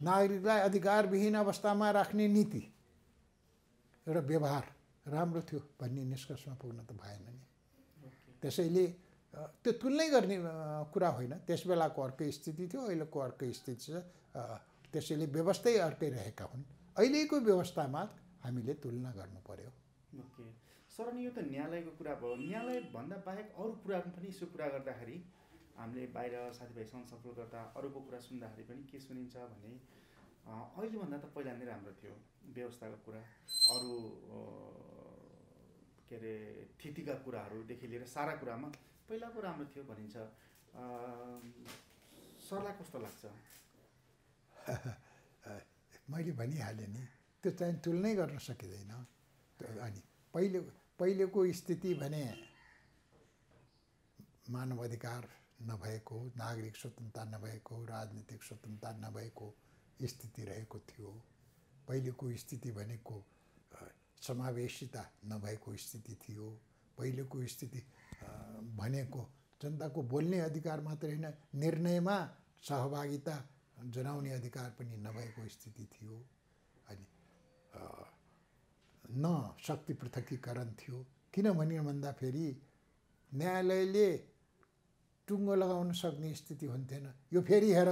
नागरिकलाई अधिकारविहीन अवस्थामा राख्ने नीति र व्यवहार राम्रो थियो भन्ने निष्कर्षमा पुग्न त भएन नि। त्यसैले त्यो तुलनै गर्ने कुरा होइन। त्यस बेलाको अर्कै स्थिति थियो, अहिलेको अर्कै स्थिति छ। त्यसैले व्यवस्थै अर्कै रहेका हुन्। अहिलेको व्यवस्थामा हामीले तुलना गर्नु पर्यो। ओके सर, अनि यो त न्यायालयको कुरा भयो। न्यायालयभन्दा बाहेक अरू कुराहरू पनि यसो कुरा गर्दाखेरि हामीले बाहिर साथीभाइसँग छलफल गर्दा अरूको कुरा सुन्दाखेरि पनि के सुनिन्छ भने अहिलेभन्दा त पहिला नै राम्रो थियो व्यवस्थाको कुरा, अरू के अरे थितिका कुराहरूदेखि लिएर सारा कुरामा पहिलाको राम्रो थियो भनिन्छ। सरलाई कस्तो लाग्छ? मैले भनिहालेँ नि, त्यो चाहिँ तुलनै गर्न सकिँदैन। अनि पहिलेको स्थिति भने मानव अधिकार नभएको, नागरिक स्वतन्त्रता नभएको, राजनीतिक स्वतन्त्रता नभएको स्थिति रहेको थियो। पहिलेको स्थिति भनेको समावेशिता नभएको स्थिति थियो। पहिलेको स्थिति भनेको जनताको बोल्ने अधिकार मात्र होइन, निर्णयमा सहभागिता जनाउने अधिकार पनि नभएको स्थिति थियो। अनि न शक्ति पृथकीकरण थियो। किनभने भन्दाखेरि न्यायालयले टुङ्गो लगाउन सक्ने स्थिति हुन्थेन। यो फेरि हेर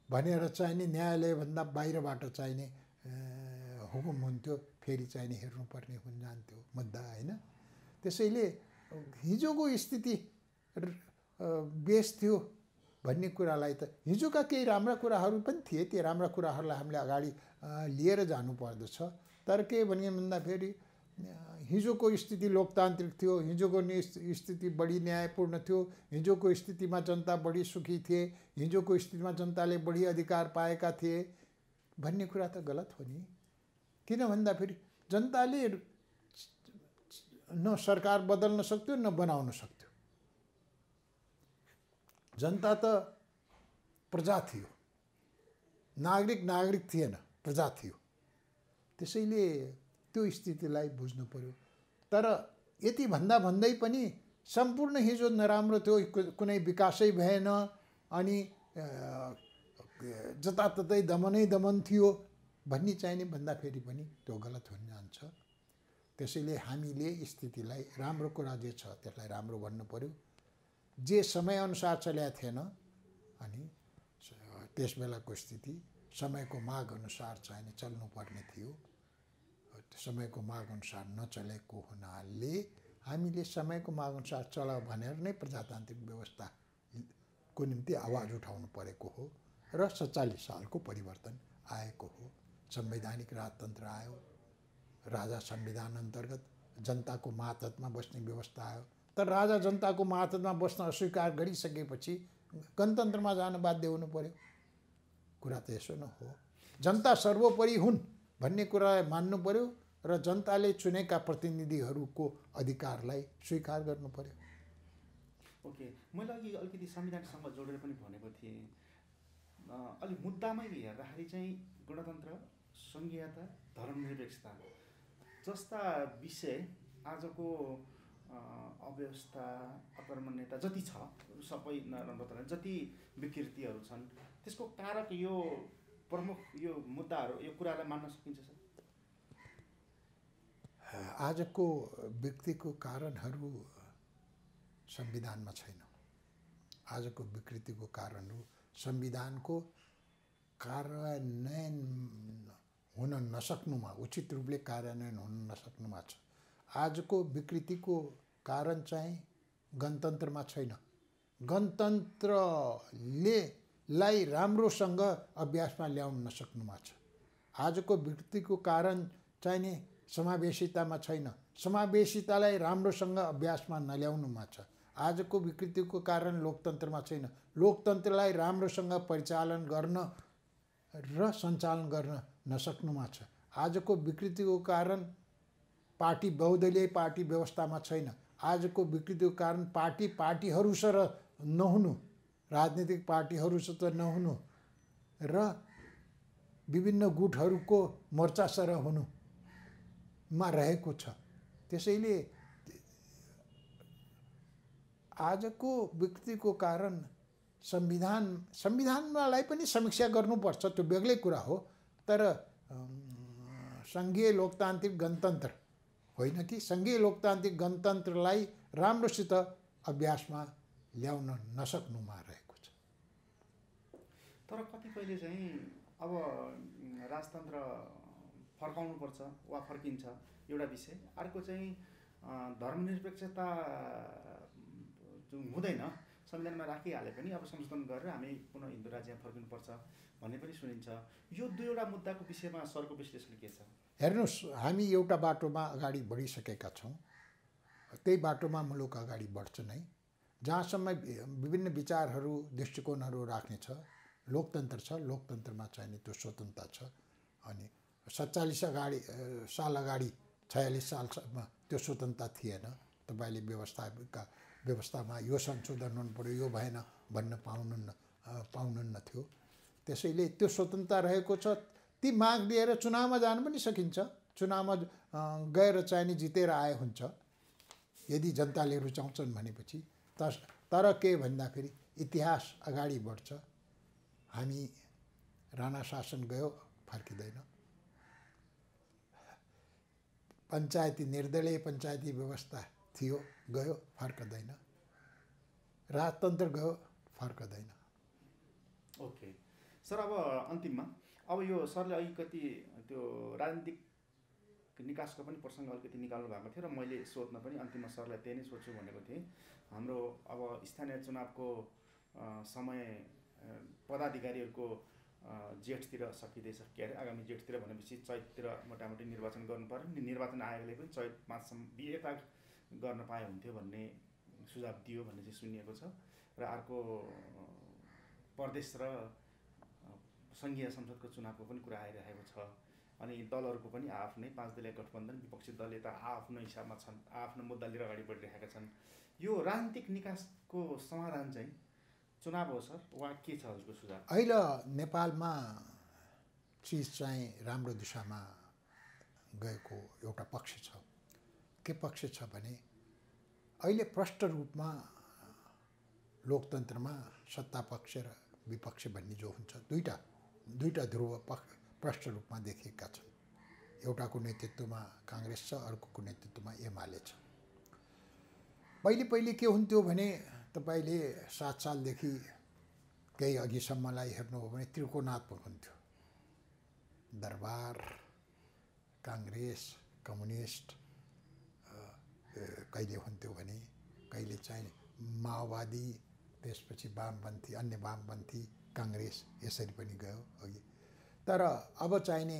भनेर चाहिने न्यायालयभन्दा बाहिरबाट चाहिने हुकुम हुन्थ्यो, फेरि चाहिने हेर्नुपर्ने हुन जान्थ्यो मुद्दा, होइन? त्यसैले हिजोको स्थिति बेस थियो भन्ने कुरालाई त हिजोका केही राम्रा कुराहरू पनि थिए, ती राम्रा कुराहरूलाई हामीले अगाडि लिएर जानुपर्दछ। तर के भने भन्दाखेरि हिजोको स्थिति लोकतान्त्रिक थियो, हिजोको स्थिति बढी न्यायपूर्ण थियो, हिजोको स्थितिमा जनता बढी सुखी थिए, हिजोको स्थितिमा जनताले बढी अधिकार पाएका थिए भन्ने कुरा त गलत हो नि। किन भन्दाखेरि जनताले न सरकार बदल्न सक्थ्यो न बनाउन सक्थ्यो। जनता त प्रजा थियो, नागरिक थिएन, प्रजा थियो। त्यसैले त्यो स्थितिलाई बुझ्नु पर्यो। तर यति भन्दै पनि सम्पूर्ण हिजो नराम्रो थियो, कुनै विकासै भएन, अनि जताततै दमन थियो भन्ने चाहिने भन्दाखेरि पनि त्यो गलत हुन जान्छ। त्यसैले हामीले स्थितिलाई राम्रो कुरा जे छ त्यसलाई राम्रो भन्नु पर्यो। जे समयअनुसार चलेको थिएन अनि त्यस बेलाको स्थिति समयको माग अनुसार चाहिने चल्नुपर्ने थियो। समयको माग अनुसार नचलेको हुनाले हामीले समयको माग अनुसार चल भनेर नै प्रजातान्त्रिक व्यवस्थाको निम्ति आवाज उठाउनु परेको हो र 47 सालको परिवर्तन आएको हो। संवैधानिक राजतन्त्र आयो, राजा संविधान अन्तर्गत जनताको मातहतमा बस्ने व्यवस्था आयो। तर राजा जनताको मातहतमा बस्न अस्वीकार गरिसकेपछि गणतन्त्रमा जान बाध्य हुनु पर्यो। कुरा त यसो न हो। जनता सर्वोपरि हुन् भन्ने कुरालाई मान्नु पर्यो र जनताले चुनेका प्रतिनिधिहरूको अधिकारलाई स्वीकार गर्नु पर्यो। ओके, मैले अघि अलिकति संविधानसँग जोडेर पनि भनेको थिएँ, अलिक मुद्दामै हेर्दाखेरि चाहिँ गणतन्त्र, सङ्घीयता, धर्मनिरपेक्षता जस्ता विषय आजको अव्यवस्था, अकर्मण्यता जति छ, सबै नराम्रो तर जति विकृतिहरू छन्, त्यसको कारक यो प्रमुख यो मुद्दाहरू, यो कुरालाई मान्न सकिन्छ सर? आजको व्यक्तिको कारणहरू संविधानमा छैन। आजको विकृतिको कारणहरू संविधानको कार्यान्वयन हुन नसक्नुमा, उचित रूपले कार्यान्वयन हुन नसक्नुमा छ। आजको विकृतिको कारण चाहिँ गणतन्त्रमा छैन। गणतन्त्रलाई राम्रोसँग अभ्यासमा ल्याउन नसक्नुमा छ। आजको विकृतिको कारण चाहिँ समावेशितामा छैन। समावेशितालाई राम्रोसँग अभ्यासमा नल्याउनुमा छ। आजको विकृतिको कारण लोकतन्त्रमा छैन। लोकतन्त्रलाई राम्रोसँग परिचालन गर्न र सञ्चालन गर्न नसक्नुमा छ। आजको विकृतिको कारण पार्टी, बहुदलीय पार्टी व्यवस्थामा छैन। आजको विकृतिको कारण पार्टीहरूसँग नहुनु, राजनीतिक पार्टीहरूसित नहुनु र विभिन्न गुटहरूको मोर्चासरह हुनुमा रहेको छ। त्यसैले आजको विकृतिको कारण संविधानलाई पनि समीक्षा गर्नुपर्छ, त्यो बेग्लै कुरा हो। तर सङ्घीय लोकतान्त्रिक गणतन्त्र होइन कि सङ्घीय लोकतान्त्रिक गणतन्त्रलाई राम्रोसित अभ्यासमा ल्याउन नसक्नुमा रहेको छ। तर कतिपयले चाहिँ अब राजतन्त्र फर्काउनुपर्छ वा फर्किन्छ एउटा विषय, अर्को चाहिँ धर्मनिरपेक्षता हुँदैन, संविधानमा राखिहाले पनि अब संशोधन गरेर हामी पुनः हिन्दू राज्यमा फर्किनुपर्छ भन्ने पनि सुनिन्छ। यो दुईवटा मुद्दाको विषयमा सरको विश्लेषण के छ? हेर्नुहोस्, हामी एउटा बाटोमा अगाडि बढिसकेका छौँ। त्यही बाटोमा मुलुक अगाडि बढ्छ नै। जहाँसम्म विभिन्न विचारहरू, दृष्टिकोणहरू राख्ने छ, लोकतन्त्र छ, लोकतन्त्रमा चाहिने त्यो स्वतन्त्रता छ। अनि 47 साल अगाडि 46 सालसम्म त्यो स्वतन्त्रता थिएन। तपाईँले व्यवस्थामा यो संशोधन हुनु पर्यो, यो भएन भन्न पाउनुहुन्न थियो। त्यसैले त्यो स्वतन्त्रता रहेको छ। ती माग लिएर चुनावमा जान पनि सकिन्छ। चुनावमा गएर चाहिने जितेर आए हुन्छ यदि जनताले रुचाउँछन् भनेपछि। तर के भन्दाखेरि इतिहास अगाडि बढ्छ। हामी राणा शासन गयो, फर्किँदैन। पञ्चायती निर्दलीय पञ्चायती व्यवस्था थियो, गयो, फर्कदैन। राजतन्त्र गयो, फर्कदैन। ओके सर, अब अन्तिममा अब यो सरले अलिकति त्यो राजनीतिक निकासको पनि प्रसङ्ग अलिकति निकाल्नु भएको थियो र मैले सोध्न पनि अन्तिममा सरलाई त्यही नै सोध्छु भनेको थिएँ। हाम्रो अब स्थानीय चुनावको समय पदाधिकारीहरूको जेठतिर सकिँदैछ के अरे आगामी जेठतिर भनेपछि चैततिर मोटामोटी निर्वाचन गर्नु पर्यो। निर्वाचन आयोगले पनि चैत 5 सम्म यता गर्न पाए हुन्थ्यो भन्ने सुझाव दियो भन्ने चाहिँ सुनिएको छ। र अर्को प्रदेश र सङ्घीय संसदको चुनावको पनि कुरा आइरहेको छ। अनि दलहरूको पनि आफ्नै 5 दलीय गठबन्धन, विपक्षी दल यता आफ्नो हिसाबमा छन्, आफ्नो मुद्दा लिएर अगाडि बढिरहेका छन्। यो राजनीतिक निकासको समाधान चाहिँ चुनाव हो सर वा के छ हजुरको सुझाव? अहिले नेपालमा चिज चाहिँ राम्रो दिशामा गएको एउटा पक्ष छ। के पक्ष छ भने अहिले प्रष्ट रूपमा लोकतन्त्रमा सत्ता पक्ष र विपक्ष भन्ने जो हुन्छ दुईटा ध्रुव प्रष्ट रूपमा देखिएका छन्। एउटाको नेतृत्वमा काङ्ग्रेस छ, अर्कोको नेतृत्वमा एमाले छ। पहिले के हुन्थ्यो भने तपाईले 7 सालदेखि केही अघिसम्मलाई हेर्नु हो भने त्रिकोणात्मक हुन्थ्यो। दरबार, काङ्ग्रेस, कम्युनिस्ट कहिले हुन्थ्यो भने कहिले चाहिँ माओवादी, त्यसपछि वामपन्थी, अन्य वामपन्थी, काङ्ग्रेस यसरी पनि गयो अघि। तर अब चाहिने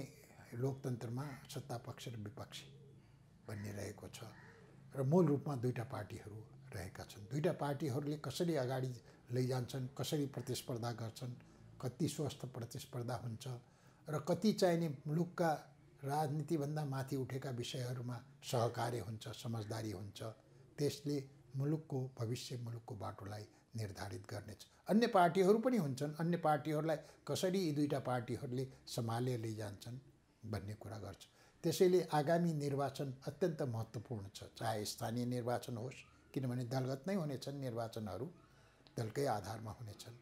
लोकतन्त्रमा सत्ता पक्ष र विपक्षी भन्ने रहेको छ र मूल रूपमा दुईटा पार्टीहरू रहेका छन्। दुईटा पार्टीहरूले कसरी अगाडि लैजान्छन्, कसरी प्रतिस्पर्धा गर्छन्, कति स्वस्थ प्रतिस्पर्धा हुन्छ र कति चाहिने मुलुकका राजनीतिभन्दा माथि उठेका विषयहरूमा सहकार्य हुन्छ, समझदारी हुन्छ, त्यसले मुलुकको भविष्य, मुलुकको बाटोलाई निर्धारित गर्नेछ। अन्य पार्टीहरू पनि हुन्छन्, अन्य पार्टीहरूलाई कसरी यी दुईटा पार्टीहरूले सम्हालेर लैजान्छन् भन्ने कुरा गर्छ। त्यसैले आगामी निर्वाचन अत्यन्त महत्त्वपूर्ण छ, चाहे स्थानीय निर्वाचन होस्, किनभने दलगत नै हुनेछन् निर्वाचनहरू, दलकै आधारमा हुनेछन्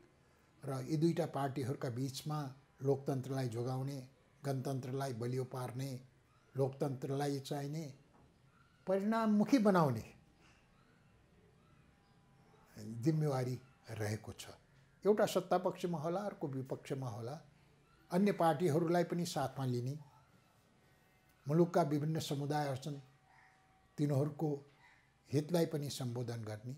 र यी दुईटा पार्टीहरूका बीचमा लोकतन्त्रलाई जोगाउने, गणतन्त्रलाई बलियो पार्ने, लोकतन्त्रलाई चाहिने परिणाममुखी बनाउने जिम्मेवारी रहेको छ। एउटा सत्तापक्षमा होला, अर्को विपक्षमा होला। अन्य पार्टीहरूलाई पनि साथमा लिने, मुलुकका विभिन्न समुदायहरू छन् तिनीहरूको हितलाई पनि सम्बोधन गर्ने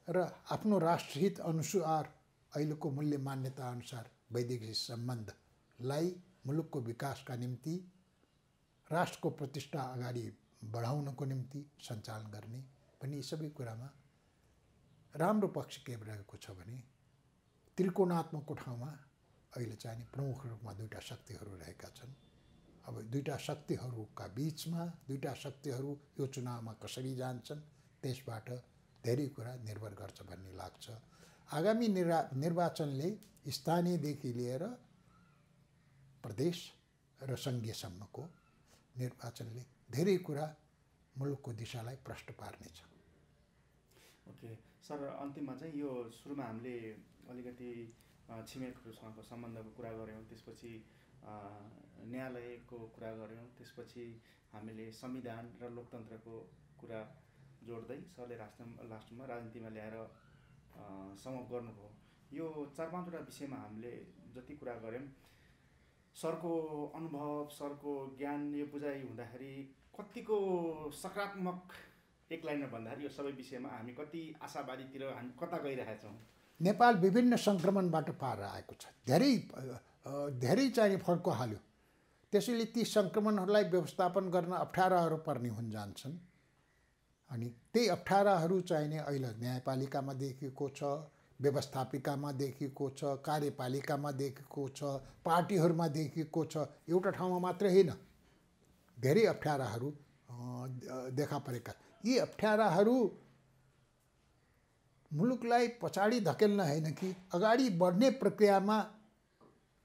र आफ्नो राष्ट्रहित अनुसार अहिलेको मूल्य मान्यता अनुसार वैदेशिक सम्बन्धलाई मुलुकको विकासका निम्ति, राष्ट्रको प्रतिष्ठा अगाडि बढाउनको निम्ति सञ्चालन गर्ने भन्ने सबै कुरामा राम्रो पक्ष के रहेको छ भने त्रिकोणात्मकको ठाउँमा अहिले चाहिँ प्रमुख रूपमा दुईटा शक्तिहरू रहेका छन्। अब दुईटा शक्तिहरूका बीचमा दुईटा शक्तिहरू यो चुनावमा कसरी जान्छन् त्यसबाट धेरै कुरा निर्भर गर्छ भन्ने लाग्छ। आगामी निर्वाचनले स्थानीयदेखि लिएर प्रदेश र सङ्घीयसम्मको निर्वाचनले धेरै कुरा मुलुकको दिशालाई प्रष्ट पार्नेछ। ओके सर, अन्तिममा चाहिँ यो सुरुमा हामीले अलिकति छिमेकहरूसँगको सम्बन्धको कुरा गऱ्यौँ, त्यसपछि न्यायालयको कुरा गऱ्यौँ, त्यसपछि हामीले संविधान र लोकतन्त्रको कुरा जोड्दै सरले लास्टमा राजनीतिमा ल्याएर समाप्त गर्नुभयो। यो 4-5वटा विषयमा हामीले जति कुरा गऱ्यौँ, सरको अनुभव, सरको ज्ञान, यो बुझाइ हुँदाखेरि कतिको सकारात्मक एक लाइनमा भन्दाखेरि यो सबै विषयमा हामी कति आशावादीतिर हामी कता गइरहेका छौँ? नेपाल विभिन्न सङ्क्रमणबाट पार आएको छ, धेरै चाहिँ फड्को हाल्यो। त्यसैले ती सङ्क्रमणहरूलाई व्यवस्थापन गर्न अप्ठ्याराहरू पर्ने हुन जान्छन्। अनि त्यही अप्ठ्याराहरू चाहिने अहिले न्यायपालिकामा देखिएको छ, व्यवस्थापिकामा देखिएको छ, कार्यपालिकामा देखिएको छ, पार्टीहरूमा देखिएको छ। एउटा ठाउँमा मात्र होइन, धेरै अप्ठ्याराहरू देखा परेका। यी अप्ठ्याराहरू मुलुकलाई पछाडि धकेल्न होइन कि अगाडि बढ्ने प्रक्रियामा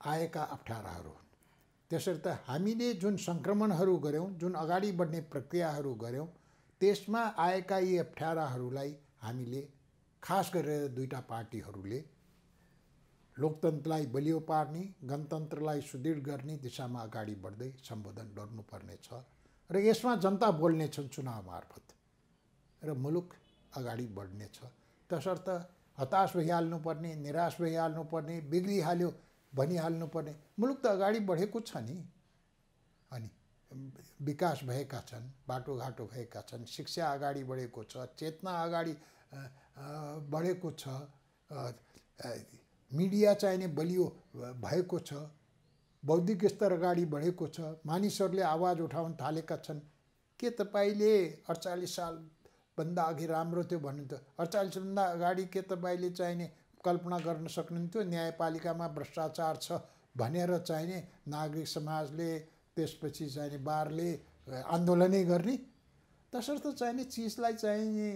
आएका अप्ठ्याराहरू हुन्। त्यसर्थ हामीले जुन सङ्क्रमणहरू गऱ्यौँ, जुन अगाडि बढ्ने प्रक्रियाहरू गऱ्यौँ, त्यसमा आएका यी अप्ठ्याराहरूलाई हामीले खास गरेर दुईटा पार्टीहरूले लोकतन्त्रलाई बलियो पार्ने, गणतन्त्रलाई सुदृढ गर्ने दिशामा अगाडि बढ्दै सम्बोधन गर्नुपर्नेछ र यसमा जनता बोल्नेछन् चुनाव मार्फत र मुलुक अगाडि बढ्नेछ। तसर्थ हताश भइहाल्नुपर्ने, निराश भइहाल्नुपर्ने, बिग्रिहाल्यो भनिहाल्नुपर्ने, मुलुक त अगाडि बढेको छ नि। अनि विकास भएका छन्, बाटोघाटो भएका छन्, शिक्षा अगाडि बढेको छ, चेतना अगाडि बढेको छ, मिडिया चाहिने बलियो भएको छ, बौद्धिक स्तर अगाडि बढेको छ, मानिसहरूले आवाज उठाउन थालेका छन्। के तपाईँले 48 सालभन्दा अघि राम्रो थियो भन्नुहुन्थ्यो? 48 भन्दा अगाडि के तपाईँले चाहिने कल्पना गर्न सक्नुहुन्थ्यो न्यायपालिकामा भ्रष्टाचार छ भनेर चाहिने नागरिक समाजले त्यसपछि चाहिने बारले आन्दोलनै गर्ने? तसर्थ चाहिने चिजलाई चाहिने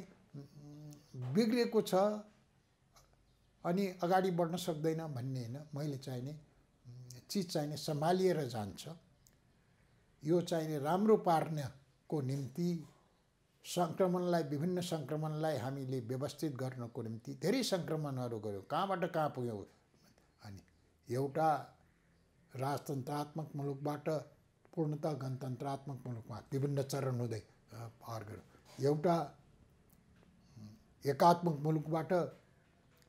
बिग्रेको छ अनि अगाडि बढ्न सक्दैन भन्ने होइन। मैले चाहिने चिज चाहिने सम्हालिएर जान्छ। यो चाहिने राम्रो पार्नको निम्ति सङ्क्रमणलाई, विभिन्न सङ्क्रमणलाई हामीले व्यवस्थित गर्नको निम्ति धेरै सङ्क्रमणहरू गऱ्यौँ। कहाँबाट कहाँ पुग्यौँ? अनि एउटा राजतन्त्रात्मक मुलुकबाट पूर्णतः गणतन्त्रात्मक मुलुकमा विभिन्न चरण हुँदै पार गऱ्यौँ। एउटा एकात्मक मुलुकबाट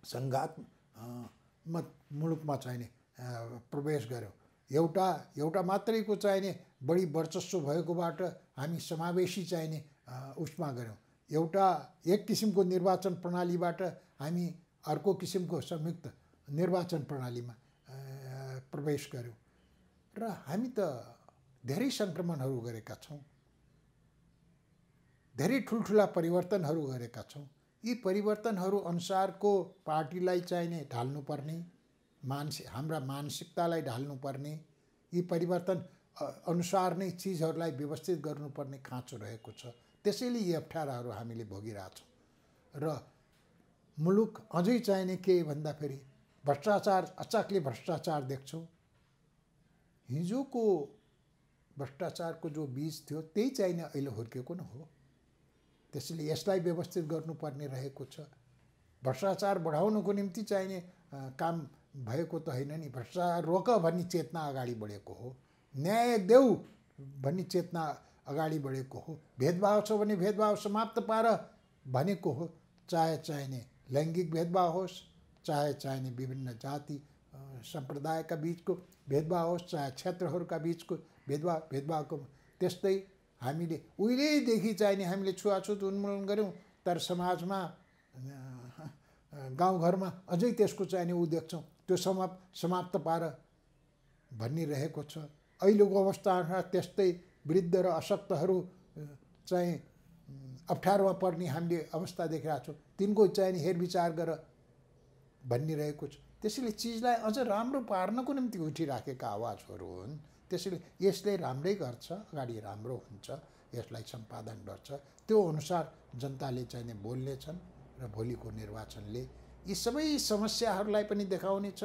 सङ्घात्मक मुलुकमा चाहिने प्रवेश गऱ्यौँ। एउटा मात्रैको चाहिने बढी वर्चस्व भएकोबाट हामी समावेशी चाहिने उसमा गऱ्यौँ। एक किसिमको निर्वाचन प्रणालीबाट हामी अर्को किसिमको संयुक्त निर्वाचन प्रणालीमा प्रवेश गऱ्यौँ र हामी त धेरै सङ्क्रमणहरू गरेका छौँ, धेरै ठुल्ठुला परिवर्तनहरू गरेका छौँ। यी परिवर्तनहरू अनुसारको पार्टीलाई चाहिने ढाल्नुपर्ने, हाम्रा मानसिकतालाई ढाल्नुपर्ने, यी परिवर्तन अनुसार नै चिजहरूलाई व्यवस्थित गर्नुपर्ने खाँचो रहेको छ। त्यसैले यी अप्ठ्याराहरू हामीले भोगिरहेछौँ र मुलुक अझै चाहिने के भन्दाखेरि भ्रष्टाचार, अचाकले भ्रष्टाचार देख्छौँ। हिजोको भ्रष्टाचारको जो बीज थियो त्यही चाहिने अहिले हुर्केको न हो। त्यसैले यसलाई व्यवस्थित गर्नुपर्ने रहेको छ। भ्रष्टाचार बढाउनको निम्ति चाहिने काम भएको त होइन नि। भ्रष्टाचार रोक भन्ने चेतना अगाडि बढेको हो, न्याय देऊ भन्ने चेतना अगाडि बढेको हो, भेदभाव छ भने भेदभाव समाप्त पार भनेको हो। चाहे चाहिने लैङ्गिक भेदभाव होस्, चाहे चाहिने विभिन्न जाति सम्प्रदायका बिचको भेदभाव होस्, चाहे क्षेत्रहरूका बिचको भेदभावको। त्यस्तै हामीले उहिलेदेखि चाहिने हामीले छुवाछुत उन्मूलन गऱ्यौँ, तर समाजमा गाउँघरमा अझै त्यसको चाहिने ऊ देख्छौँ, त्यो समाप्त पार भनिरहेको छ। अहिलेको अवस्थामा त्यस्तै वृद्ध र अशक्तहरू चाहिँ अप्ठ्यारोमा पर्ने हामीले अवस्था देखिरहेको छौँ। तिनको चाहिने हेरविचार गर भनिरहेको छ। त्यसैले चिजलाई अझ राम्रो पार्नको निम्ति उठिराखेका आवाजहरू हुन्। त्यसैले यसले राम्रै गर्छ, अगाडि राम्रो हुन्छ, यसलाई सम्पादन गर्छ। त्यो अनुसार जनताले चाहिने बोल्नेछन् र भोलिको निर्वाचनले यी सबै समस्याहरूलाई पनि देखाउनेछ।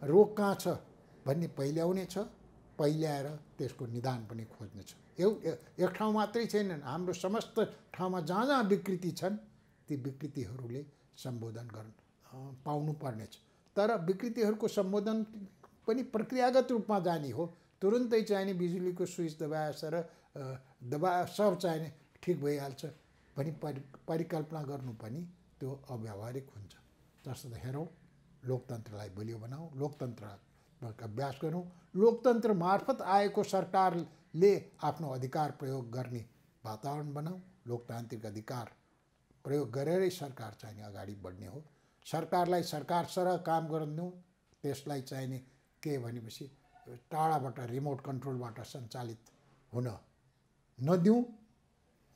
रोग कहाँ छ भन्ने पहिल्याउने छ, पहिल्याएर त्यसको निदान पनि खोज्नेछ। एक ठाउँ मात्रै छैनन्, हाम्रो समस्त ठाउँमा जहाँ जहाँ विकृति छन् ती विकृतिहरूले सम्बोधन गर्न पाउनुपर्नेछ। तर विकृतिहरूको सम्बोधन पनि प्रक्रियागत रूपमा जाने हो। तुरुन्तै चाहिने बिजुलीको स्विच दबाए सब चाहिने ठिक भइहाल्छ भनी परिकल्पना गर्नु पनि त्यो अव्यावहारिक हुन्छ। तसर्थ हेरौँ, लोकतन्त्रलाई बलियो बनाऊ, लोकतन्त्रको अभ्यास गरौँ, लोकतन्त्र मार्फत आएको सरकारले आफ्नो अधिकार प्रयोग गर्ने वातावरण बनाऊ। लोकतान्त्रिक अधिकार प्रयोग गरेरै सरकार चाहिने अगाडि बढ्ने हो। सरकारलाई सरकार सरह काम गर्न दिउँ, त्यसलाई चाहिने के भनेपछि टाढाबाट रिमोट कन्ट्रोलबाट सञ्चालित हुन नदिउँ,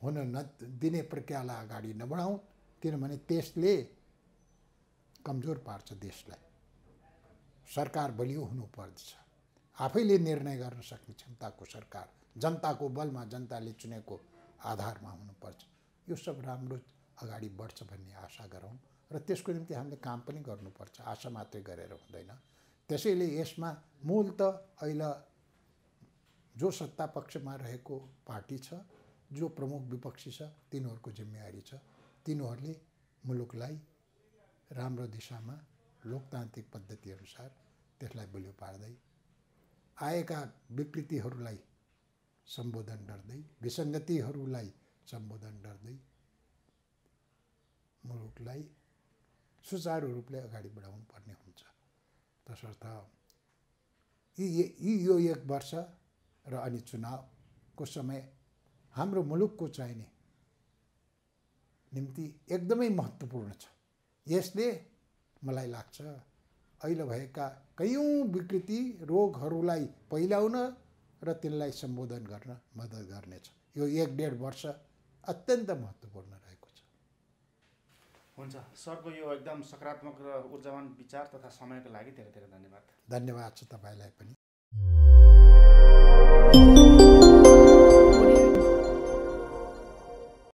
हुन नदिने प्रक्रियालाई अगाडि नबढाउँ, किनभने त्यसले कमजोर पार्छ देशलाई। सरकार बलियो हुनुपर्छ, आफैले निर्णय गर्न सक्ने क्षमताको सरकार, जनताको बलमा, जनताले चुनेको आधारमा हुनुपर्छ। यो सब राम्रो अगाडि बढ्छ भन्ने आशा गरौँ र त्यसको निम्ति हामीले काम पनि गर्नुपर्छ, आशा मात्रै गरेर हुँदैन। त्यसैले यसमा मूल त अहिले जो सत्ता पक्षमा रहेको पार्टी छ, जो प्रमुख विपक्षी छ, तिनीहरूको जिम्मेवारी छ। तिनीहरूले मुलुकलाई राम्रो दिशामा लोकतान्त्रिक पद्धतिअनुसार त्यसलाई बलियो पार्दै, आएका विकृतिहरूलाई सम्बोधन गर्दै, विसङ्गतिहरूलाई सम्बोधन गर्दै मुलुकलाई सुचारू रूपले अगाडि बढाउनु पर्ने हुन्छ। तसर्थ यो एक वर्ष र अनि चुनावको समय हाम्रो मुलुकको चाहिने निम्ति एकदमै महत्त्वपूर्ण छ। यसले मलाई लाग्छ अहिले भएका कयौँ विकृति रोगहरूलाई पहिल्याउन र तिनलाई सम्बोधन गर्न मद्दत गर्नेछ। यो 1-1.5 वर्ष अत्यन्त महत्त्वपूर्ण रहेको छ। हुन्छ सरको यो एकदम सकारात्मक र ऊर्जावान विचार तथा समयको लागि धेरै धेरै धन्यवाद। धन्यवाद छ तपाईँलाई पनि।